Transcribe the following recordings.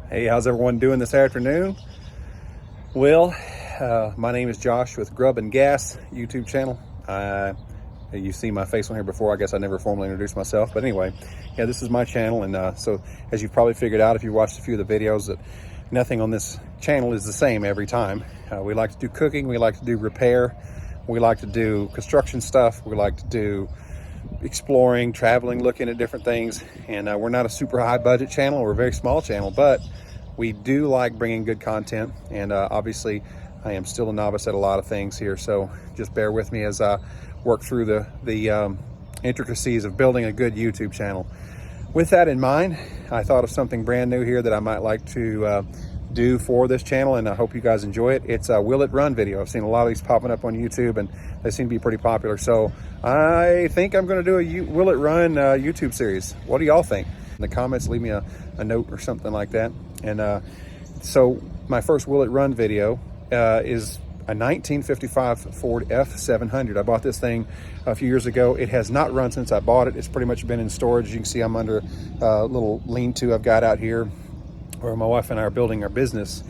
Hey, how's everyone doing this afternoon? Well, my name is Josh with Grub and Gas YouTube channel. You've seen my face on here before. I guess I never formally introduced myself, but anyway, yeah, this is my channel. And so as you've probably figured out, if you watched a few of the videos, that nothing on this channel is the same every time. We like to do cooking. We like to do repair. We like to do construction stuff. We like to do exploring, traveling, looking at different things. And we're not a super high budget channel. We're a very small channel, but we do like bringing good content. And obviously I am still a novice at a lot of things here, so just bear with me as I work through the intricacies of building a good YouTube channel. With that in mind, I thought of something brand new here that I might like to do for this channel, and I hope you guys enjoy it. It's a Will It Run video. I've seen a lot of these popping up on YouTube, and they seem to be pretty popular. So I think I'm going to do a Will It Run YouTube series. What do y'all think? In the comments, leave me a note or something like that. And so my first Will It Run video is a 1955 Ford F700. I bought this thing a few years ago. It has not run since I bought it. It's pretty much been in storage. You can see I'm under a little lean-to I've got out here where my wife and I are building our business.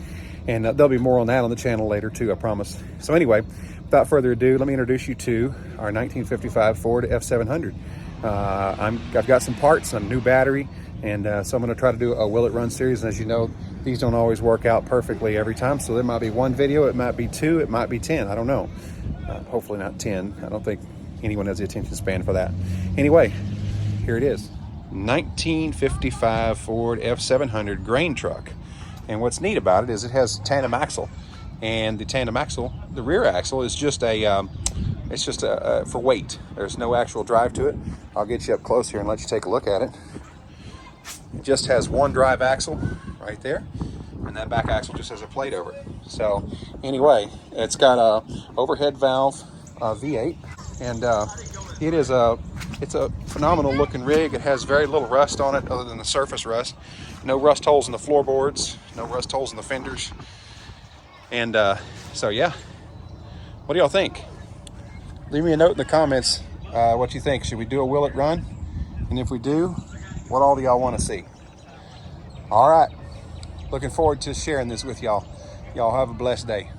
And there'll be more on that on the channel later too, I promise. So anyway, without further ado, let me introduce you to our 1955 Ford F700. I've got some parts, a new battery, and so I'm going to try to do a Will It Run series. And as you know, these don't always work out perfectly every time, so there might be one video, it might be two, it might be 10, I don't know. Hopefully not 10. I don't think anyone has the attention span for that. Anyway, here it is. 1955 Ford F700 grain truck. And what's neat about it is it has tandem axle, and the tandem axle, the rear axle, is just a it's just for weight. There's no actual drive to it. I'll get you up close here and let you take a look at it. It just has one drive axle right there, and that back axle just has a plate over it. So anyway, it's got a overhead valve V8, and it's a phenomenal looking rig. It has very little rust on it other than the surface rust. No rust holes in the floorboards, no rust holes in the fenders. And so yeah, what do y'all think? Leave me a note in the comments what you think. Should we do a Will It Run? And if we do, what all do y'all want to see? All right, looking forward to sharing this with y'all. Y'all have a blessed day.